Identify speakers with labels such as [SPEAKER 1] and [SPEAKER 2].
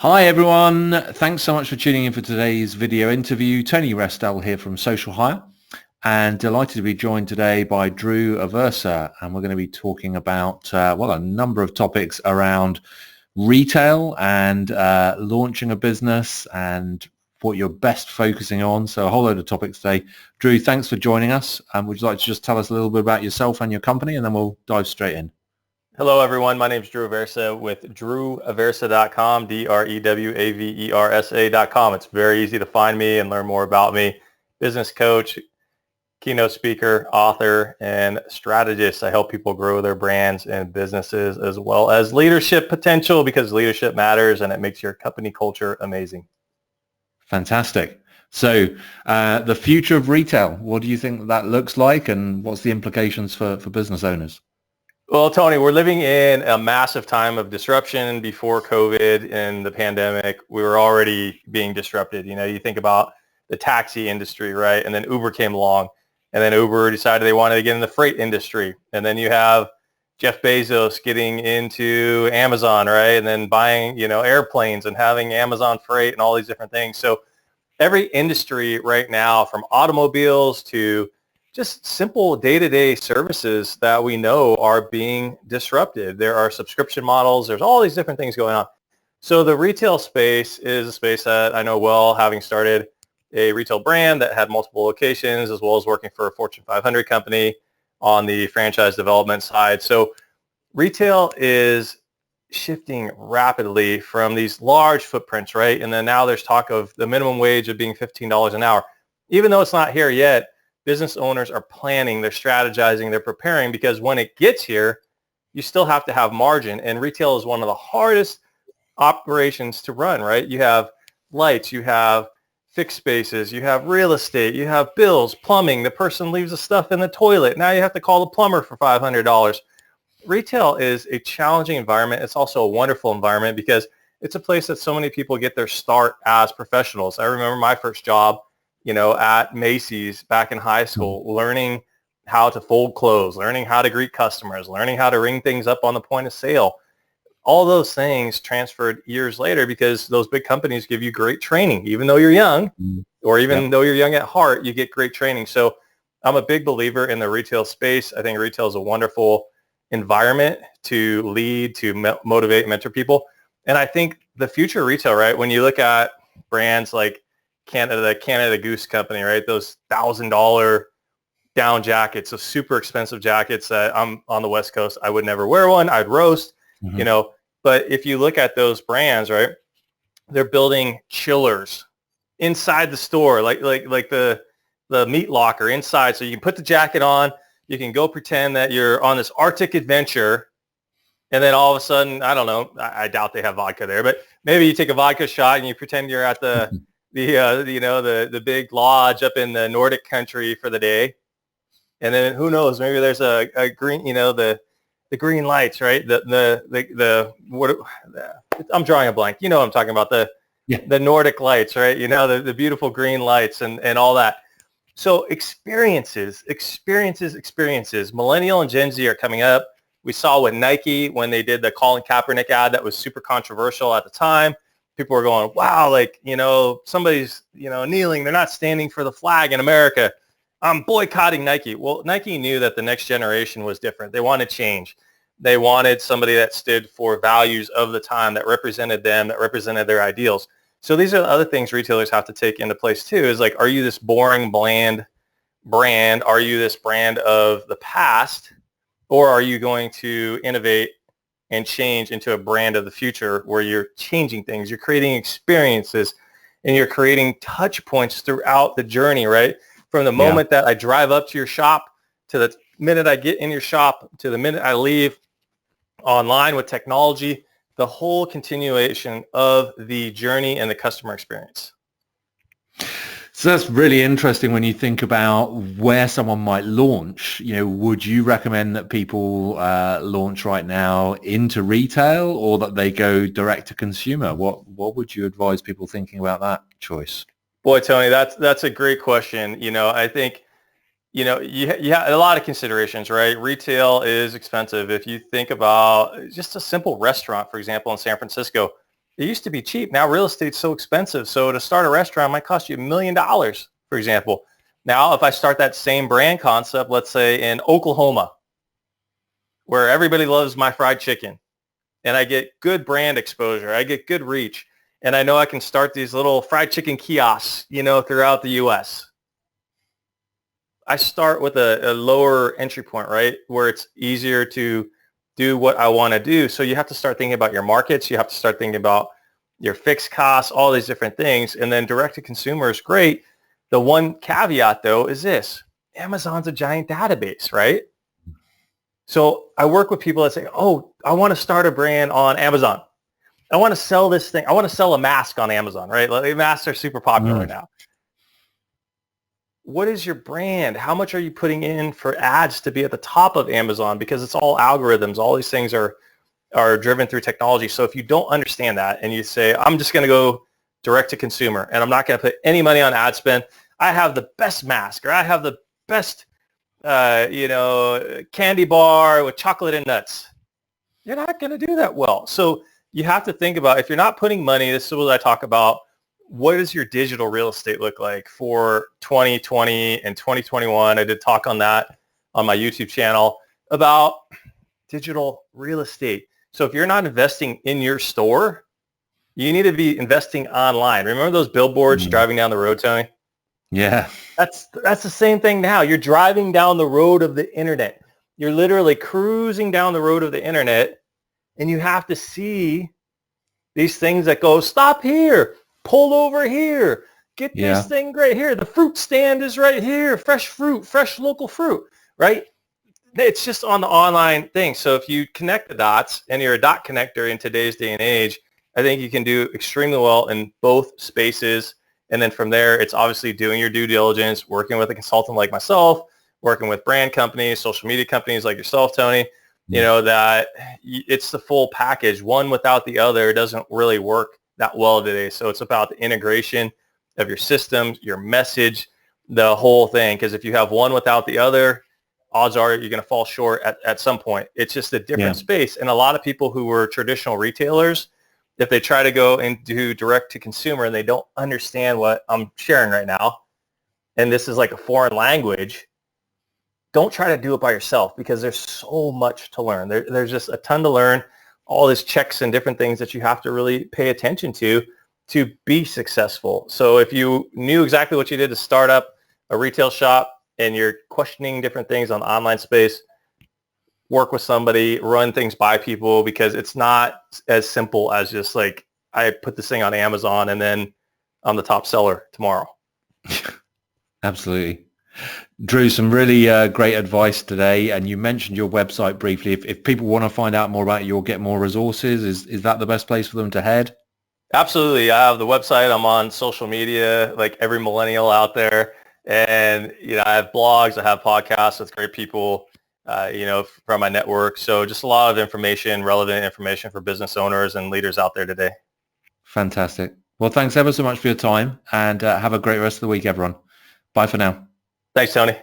[SPEAKER 1] Hi everyone, thanks so much for tuning in for today's video interview. Tony Restell here from Social Hire, and delighted to be joined today by Drew Aversa, and we're going to be talking about a number of topics around retail and launching a business and what you're best focusing on. So a whole load of topics today. Drew, thanks for joining us. Would you like to just tell us a little bit about yourself and your company, and then we'll dive straight in?
[SPEAKER 2] Hello, everyone. My name is Drew Aversa with drewaversa.com, drewaversa.com. It's very easy to find me and learn more about me. Business coach, keynote speaker, author, and strategist. I help people grow their brands and businesses as well as leadership potential, because leadership matters and it makes your company culture amazing.
[SPEAKER 1] Fantastic. So the future of retail, what do you think that looks like, and what's the implications for business owners?
[SPEAKER 2] Well, Tony, we're living in a massive time of disruption. Before COVID and the pandemic, we were already being disrupted. You think about the taxi industry, right? And then Uber came along, and then Uber decided they wanted to get in the freight industry. And then you have Jeff Bezos getting into Amazon, right? And then buying, airplanes and having Amazon freight and all these different things. So every industry right now, from automobiles to just simple day-to-day services that we know are being disrupted. There are subscription models. There's all these different things going on. So the retail space is a space that I know well, having started a retail brand that had multiple locations, as well as working for a Fortune 500 company on the franchise development side. So retail is shifting rapidly from these large footprints, right? And then now there's talk of the minimum wage of being $15 an hour. Even though it's not here yet, business owners are planning, they're strategizing, they're preparing, because when it gets here, you still have to have margin. And retail is one of the hardest operations to run, right? You have lights, you have fixed spaces, you have real estate, you have bills, plumbing, the person leaves the stuff in the toilet. Now you have to call the plumber for $500. Retail is a challenging environment. It's also a wonderful environment because it's a place that so many people get their start as professionals. I remember my first job at Macy's back in high school, learning how to fold clothes, learning how to greet customers, learning how to ring things up on the point of sale. All those things transferred years later because those big companies give you great training. Even though you're young, or even though you're young at heart, you get great training. So I'm a big believer in the retail space. I think retail is a wonderful environment to lead, to motivate, mentor people. And I think the future of retail, right, when you look at brands like Canada Goose company, right? Those $1,000 down jackets, those super expensive jackets that I'm on the West Coast, I would never wear one. I'd roast, But if you look at those brands, right, they're building chillers inside the store, like the meat locker inside. So you can put the jacket on, you can go pretend that you're on this Arctic adventure, and then all of a sudden, I don't know, I doubt they have vodka there, but maybe you take a vodka shot and you pretend you're at the the big lodge up in the Nordic country for the day. And then who knows, maybe there's a green, the green lights, right? I'm drawing a blank. You know what I'm talking about, the Nordic lights, right? The beautiful green lights and all that. So experiences. Millennial and Gen Z are coming up. We saw with Nike when they did the Colin Kaepernick ad that was super controversial at the time. People were going, wow, somebody's, kneeling. They're not standing for the flag in America. I'm boycotting Nike. Well, Nike knew that the next generation was different. They wanted change. They wanted somebody that stood for values of the time, that represented them, that represented their ideals. So these are the other things retailers have to take into place too, is like, are you this boring, bland brand? Are you this brand of the past? Or are you going to innovate and change into a brand of the future where you're changing things, you're creating experiences, and you're creating touch points throughout the journey, right? From the moment that I drive up to your shop, to the minute I get in your shop, to the minute I leave online with technology, the whole continuation of the journey and the customer experience.
[SPEAKER 1] So that's really interesting when you think about where someone might launch. Would you recommend that people launch right now into retail, or that they go direct to consumer? What would you advise people thinking about that choice?
[SPEAKER 2] Boy, Tony, that's a great question. I think, you have a lot of considerations, right? Retail is expensive. If you think about just a simple restaurant, for example, in San Francisco, It used to be cheap. Now real estate's so expensive. So to start a restaurant might cost you $1 million, for example. Now, if I start that same brand concept, let's say in Oklahoma, where everybody loves my fried chicken, and I get good brand exposure, I get good reach, and I know I can start these little fried chicken kiosks, throughout the U.S. I start with a lower entry point, right, where it's easier to do what I want to do. So you have to start thinking about your markets. You have to start thinking about your fixed costs, all these different things. And then direct to consumer is great. The one caveat, though, is this. Amazon's a giant database, right? So I work with people that say, oh, I want to start a brand on Amazon. I want to sell this thing. I want to sell a mask on Amazon, right? Like, masks are super popular right now. What is your brand? How much are you putting in for ads to be at the top of Amazon? Because it's all algorithms. All these things are driven through technology. So if you don't understand that and you say, I'm just going to go direct to consumer and I'm not going to put any money on ad spend, I have the best mask or I have the best, candy bar with chocolate and nuts. You're not going to do that well. So you have to think about, if you're not putting money, this is what I talk about, what does your digital real estate look like for 2020 and 2021? I did talk on that on my YouTube channel about digital real estate. So if you're not investing in your store, you need to be investing online. Remember those billboards driving down the road, Tony?
[SPEAKER 1] Yeah.
[SPEAKER 2] That's the same thing now. You're driving down the road of the internet. You're literally cruising down the road of the internet, and you have to see these things that go, stop here, pull over here, get this thing right here. The fruit stand is right here. Fresh fruit, fresh local fruit, right? It's just on the online thing. So if you connect the dots and you're a dot connector in today's day and age, I think you can do extremely well in both spaces. And then from there, it's obviously doing your due diligence, working with a consultant like myself, working with brand companies, social media companies like yourself, Tony, that it's the full package. One without the other doesn't really work that well today. So it's about the integration of your systems, your message, the whole thing. Because if you have one without the other, odds are you're going to fall short at some point. It's just a different space. And a lot of people who were traditional retailers, if they try to go and do direct to consumer and they don't understand what I'm sharing right now, and this is like a foreign language, don't try to do it by yourself because there's so much to learn. There's just a ton to learn, all these checks and different things that you have to really pay attention to be successful. So if you knew exactly what you did to start up a retail shop and you're questioning different things on the online space, work with somebody, run things by people, because it's not as simple as just like, I put this thing on Amazon and then I'm the top seller tomorrow.
[SPEAKER 1] Absolutely. Drew, some really great advice today. And you mentioned your website briefly. If people want to find out more about you or get more resources, is that the best place for them to head?
[SPEAKER 2] Absolutely. I have the website. I'm on social media, like every millennial out there. And, I have blogs, I have podcasts with great people, from my network. So just a lot of information, relevant information for business owners and leaders out there today.
[SPEAKER 1] Fantastic. Well, thanks ever so much for your time, and have a great rest of the week, everyone. Bye for now.
[SPEAKER 2] Thanks, Tony.